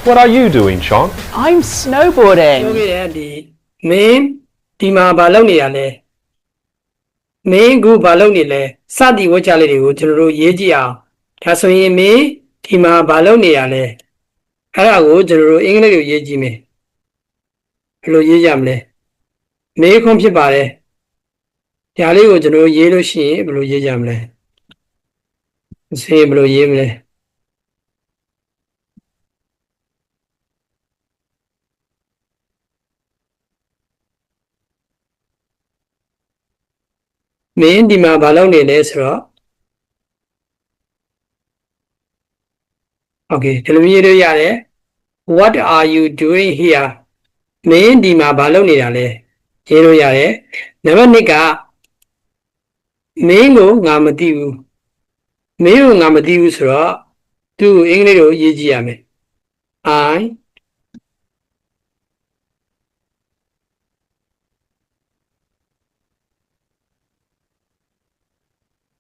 What are you doing, Sean? I'm snowboarding. ပြောခဲ့တဲ့ဒီမင်းဒီမှာဘာလုပ်နေရလဲမင်းကဘာလုပ်နေလဲစသည်ဝတ်ကြလေးတွေကိုကျွန်တော်တို့ရေးကြည့်အောင်ဒါဆိုရင်မင်းဒီမှာဘာလုပ်နေရလဲအဲ့ဒါကိုကျွန်တော်တို့အင်္ဂလိပ်လိုရေးကြည့်မယ်ဘယ်လိုရေးကြမလဲမေးခွန်းဖြစ်ပါတယ်ဒါလေးကိုကျွန်တော်တို့ရေးလို့ရှိရင်ဘယ်လိုရေးကြမလဲဆေးဘယ်လိုရေးမလဲမင်းဒီမှာဘာလုပ်နေလဲဆိုတော့ Okay ဒီလိုမျိုးရေးလို့ရတယ် What are you doing here မင်းဒီမှာဘာလုပ်နေတာလဲရေးလို့ရတယ်နံပါတ်2ကမင်းကိုငါမသိဘူးမင်းကိုငါမသိဘူးဆိုတော့သူ့ကိုအင်္ဂလိပ်လိုရေးကြည့်ရမယ် I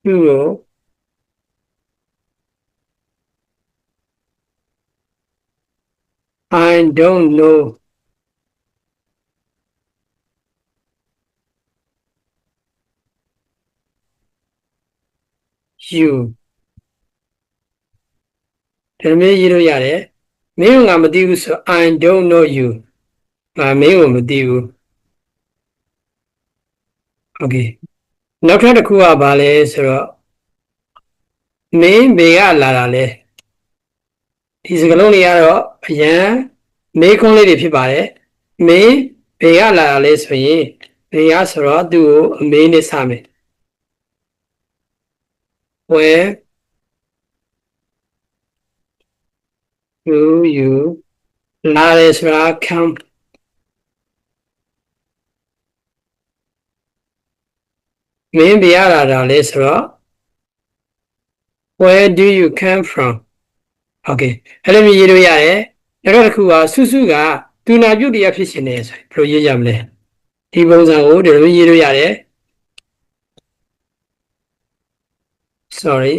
သူ့ကိုI don't know you ဒီလိုမျိုးရေးလို့ရတယ်မင်းကငါမသိဘူးဆို I don't know you ငါမင်းကိုမသိဘူး Okay နောက်ထပ်တစ်ခုကဘာလဲဆိုတော့မင်းဘေကလာတာလဲဒီစကားလုံးတွေကတော့အရန်မေးခွန်းလေးတွေဖြစ်ပါတယ်မင်းဘေကလာတာလဲဆိုရင်ဘေကဆိုတော့သူ့ကိုအမေးနဲ့စမယ် Where do you လာရဲဆိုတာ come မင်းဘေကလာတာလဲဆိုတော့ Where do you come from Okay အဲ့လိုမျိုးရေးလို့ရတယ်နောက်တစ်ခုကစုစုကတူနာပြုတ်တရားဖြစ်ရှင်နေဆိုဘယ်လိုရေးကြမလဲဒီပုံစံကိုဒီလိုမျိုးရေးလို့ရတယ် Sorry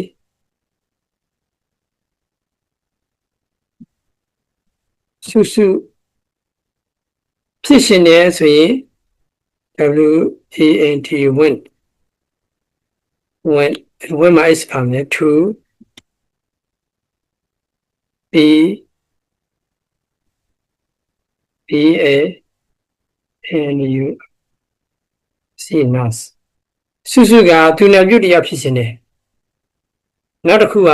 စုစုဖြစ်ရှင်နေဆိုရင် WANT went မှာ is ပါမယ် to be a and you see us စုစုကသူနာပြုတ်တရားဖြစ်ရှင်တယ်နောက်တစ်ခုက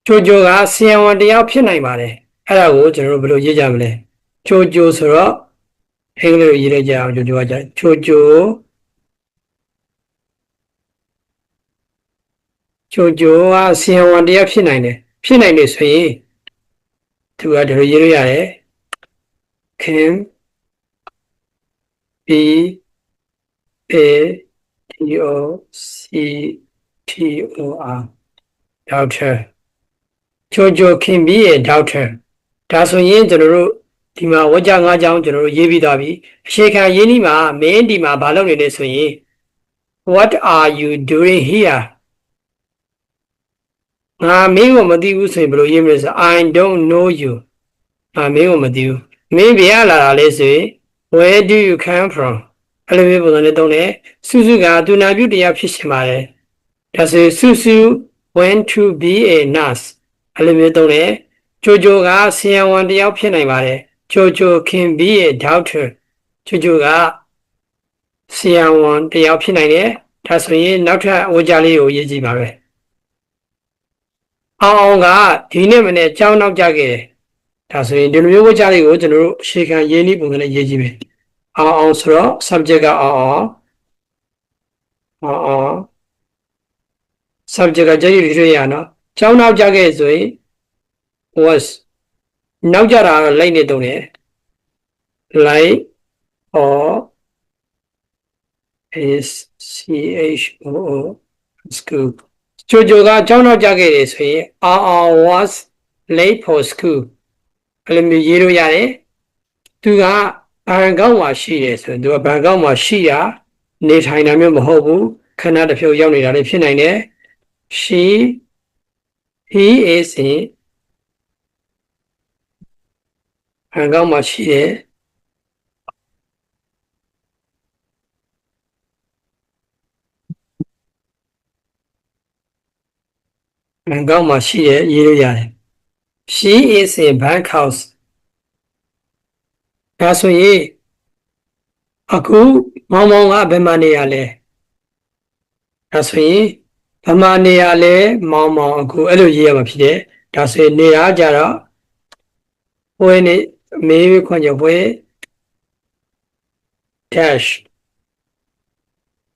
ချိုချိုကဆီယံဝန်တရားဖြစ်နိုင်ပါတယ်အဲ့ဒါကိုကျွန်တော်တို့ဘယ်လိုရေးကြမလဲချိုချိုဆိုတော့အင်္ဂလိပ်လိုရေးလိုက်ကြအောင်ချိုချိုကကြချိုချိုချိုချိုကဆီယံဝန်တရားဖြစ်နိုင်တယ်ဖြစ်နိုင်တယ်ဆိုရင်သူကဒီလိုရေးလို့ရတယ် can be a doctor doctor ချိုချို can be a doctor ဒါဆိုရင်ကျွန်တော်တို့ဒီမှာဝါကြ၅ကြောင်းကျွန်တော်တို့ရေးပြီးသွားပြီအခြေခံရင်းနှီးမှာမင်းဒီမှာဘာလုပ်နေလဲဆိုရင် What are you doing here ငါမင်းကိုမသိဘူးဆိုရင်ဘယ်လိုရေးမလဲဆို I don't know you ငါမင်းကိုမသိဘူးမင်းဘယ်လာတာလဲဆိုရင် Where do you come from အဲ့လိုမျိုးပုံစံနဲ့တုံးတယ်စုစုကသူနာပြုတရားဖြစ်ရှင်ပါတယ်ဒါဆိုစုစု went to be a nurse အဲ့လိုမျိုးတုံးတယ်ချိုချိုကဆီယံဝန်တရားဖြစ်နိုင်ပါတယ်ချိုချို can be a doctor ချိုချိုကဆီယံဝန်တရားဖြစ်နိုင်တယ်ဒါဆိုရင်နောက်ထပ်ဝကြလေးကိုရေးကြည့်ပါပဲအောင်ကဒီနေ့မနေ့ကြောင်းနောက်ကြခဲ့တယ်ဒါဆိုရင်ဒီလိုမျိုးဝကြလေးကိုကျွန်တော်တို့အခြေခံရင်းနှီးပုံစံနဲ့ရေးကြည့်မယ်အောင်ဆိုတော့ subject ကအောင် subject ကကြည့်ရရနော်ကြောင်းနောက်ကြခဲ့ဆိုရင် was နောက်ကြတာတော့ like နဲ့တုံးတယ် like or is CHOO school ချိုချိုကကြောင်းနောက်ကြခဲ့တယ်ဆိုရင် was late for school အဲ့လိုမျိုးရေးလို့ရတယ်သူကဘန်ကောက်မှာရှိတယ်ဆိုရင်သူကဘန်ကောက်မှာရှိတာနေထိုင်တာမျိုးမဟုတ်ဘူးခဏတစ်ဖြုတ်ရောက်နေတာလည်းဖြစ်နိုင်တယ် he is in ဘန်ကောက်မှာရှိတဲ့ဘန်ကောက်မှာရှိတဲ့ရေးလို့ရတယ် She is in Bangkok ဒါဆိုရင်အခုမောင်မောင်ကဘယ်မှာနေရလဲဒါဆိုရင်ဘယ်မှာနေရလဲမောင်မောင်အခုအဲ့လိုရေးရမှာဖြစ်တယ်ဒါဆိုရင်နေရကြတော့ဝဲနေမေးခွင့်ကြဝဲ dash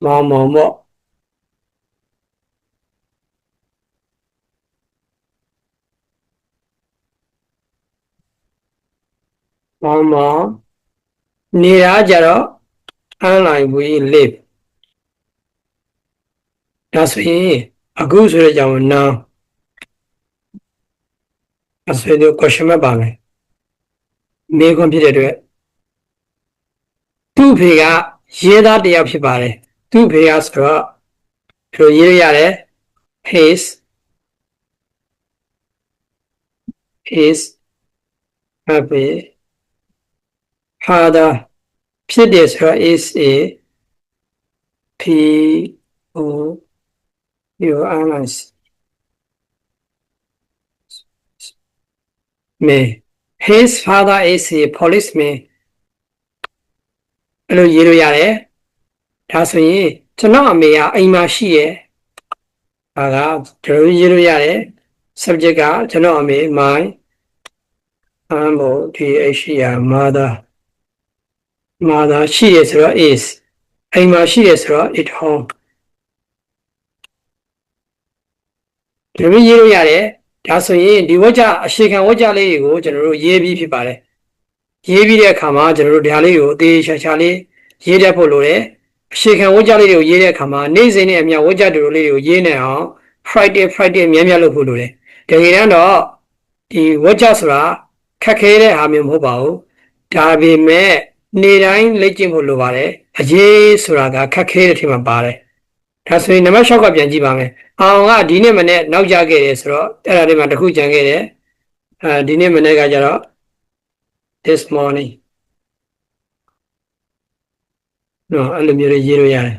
မောင်မောင်ပေါ့မောင်မောင်နေရကြတော့ online we live ဒါဆိုရင်အခုဆိုတဲ့ကြောင့် now အဆွေတို့ question mark ပါမယ်မေးခွန်းဖြစ်တဲ့အတွက်သူ့ဖေကရေးသားတစ်ယောက်ဖြစ်ပါတယ်သူ့ဖေကဆိုတော့ဒီလိုရေးရရတယ် his happy father ဖြစ်တယ်ဆိုတော့ is a p o u r s မေ his father is a policeman အဲ့လိုရေးလို့ရတယ်ဒါဆိုရင်ကျွန်တော်အမေကအိမ်မှာရှိရဲ့ဒါကဒီလိုရေးလို့ရတယ် subject ကကျွန်တော်အမေ my mother ရှိရဆိုတော့ is အိမ်မှာရှိရဆိုတော့ at home ဒီလိုရေးလို့ရတယ်ဒါဆိုရင်ဒီဝါကျအရှိခံဝါကျလေးတွေကိုကျွန်တော်တို့ရေးပြီးဖြစ်ပါတယ်ရေးပြီးတဲ့အခါမှာကျွန်တော်တို့ဒါလေးကိုအသေးချာလေးရေးတတ်ဖို့လိုတယ်အရှိခံဝါကျလေးတွေကိုရေးတဲ့အခါမှာနေ့စဉ်နဲ့အမျှဝါကျတူလေးတွေကိုရေးနေအောင် Friday မြဲလုပ်ဖို့လိုတယ်တကယ်တမ်းတော့ဒီဝါကျဆိုတာခက်ခဲတဲ့ဟာမျိုးမဟုတ်ပါဘူးဒါပေမဲ့နေ့တိုင်းလေ့ကျင့်ဖို့လိုပါတယ်အရေးဆိုတာကခက်ခဲတဲ့ထင်မှာပါတယ်ဒါဆိုရင်နံပါတ်6ကပြန်ကြည့်ပါမယ်အောင်ကဒီနေ့မနေ့နောက်ကျခဲ့တယ်ဆိုတော့အဲ့ဒါလေးမှာတစ်ခုကြံခဲ့တယ်ဒီနေ့မနေ့ကကျတော့ this morning နော်အဲ့လိုမျိုးရေးလို့ရတယ်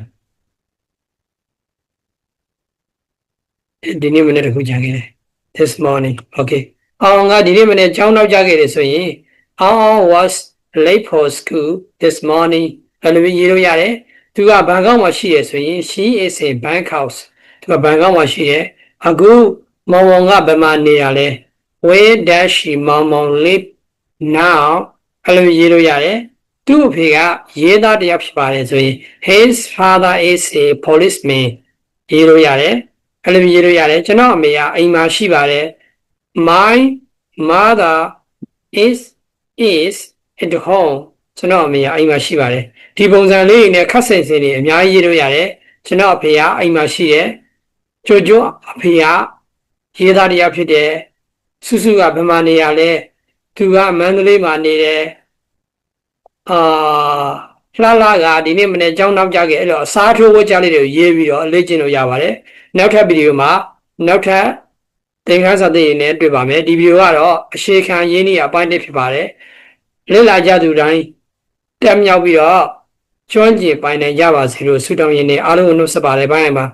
ဒီနေ့မနေ့တစ်ခုကြံခဲ့တယ် this morning okay အောင်ကဒီနေ့မနေ့ကျောင်းနောက်ကျခဲ့တယ်ဆိုရင်အောင် was late for school this morning အဲ့လိုရေးလို့ရတယ်သူကဘန်ကောက်မှာရှိရဆိုရင် she is in Bangkok သူကဘန်ကောက်မှာရှိတယ်အခုမောင်မောင်ကဘယ်မှာနေရလဲ where does she မောင်မောင် live now အဲ့လိုရေးလို့ရတယ်သူ့အဖေကရေးသားတစ်ယောက်ဖြစ်ပါတယ်ဆိုရင် his father is a policeman ရေးလို့ရတယ်အဲ့လိုရေးလို့ရတယ်ကျွန်တော်အမေကအိမ်မှာရှိပါတယ် my mother is at home ကျွန်တော်အမေကအိမ်မှာရှိပါတယ်ဒီပုံစံလေးတွေနဲ့ခက်ဆင်ဆင်တွေအများကြီးရေးလို့ရတယ်ကျွန်တော်အဖေကအိမ်မှာရှိတယ်ကြိုအဖေကရေးသားတရားဖြစ်တယ်စုစုကဘယ်မှာနေရလဲသူကမန္တလေးမှာနေတယ်လှလှကဒီနေ့မနေ့ကျောင်းနောက်ကြခဲ့အဲ့တော့အစားထိုးဝတ်ကြလေးတွေကိုရေးပြီးတော့လေ့ကျင့်လို့ရပါတယ်နောက်ထပ်ဗီဒီယိုမှာနောက်ထပ်သင်ခန်းစာတွေနဲ့တွေ့ပါမယ်ဒီဗီဒီယိုကတော့အရှိခံရင်းနှီးအပိုင်းတစ်ဖြစ်ပါတယ်လေ့လာကြသူတိုင်းတက်မြောက်ပြီးတော့ကျွမ်းကျင်ပိုင်နိုင်ကြပါစေလို့ဆုတောင်းရင်းနဲ့အားလုံးကိုနှုတ်ဆက်ပါတယ်ဘိုင်းပါ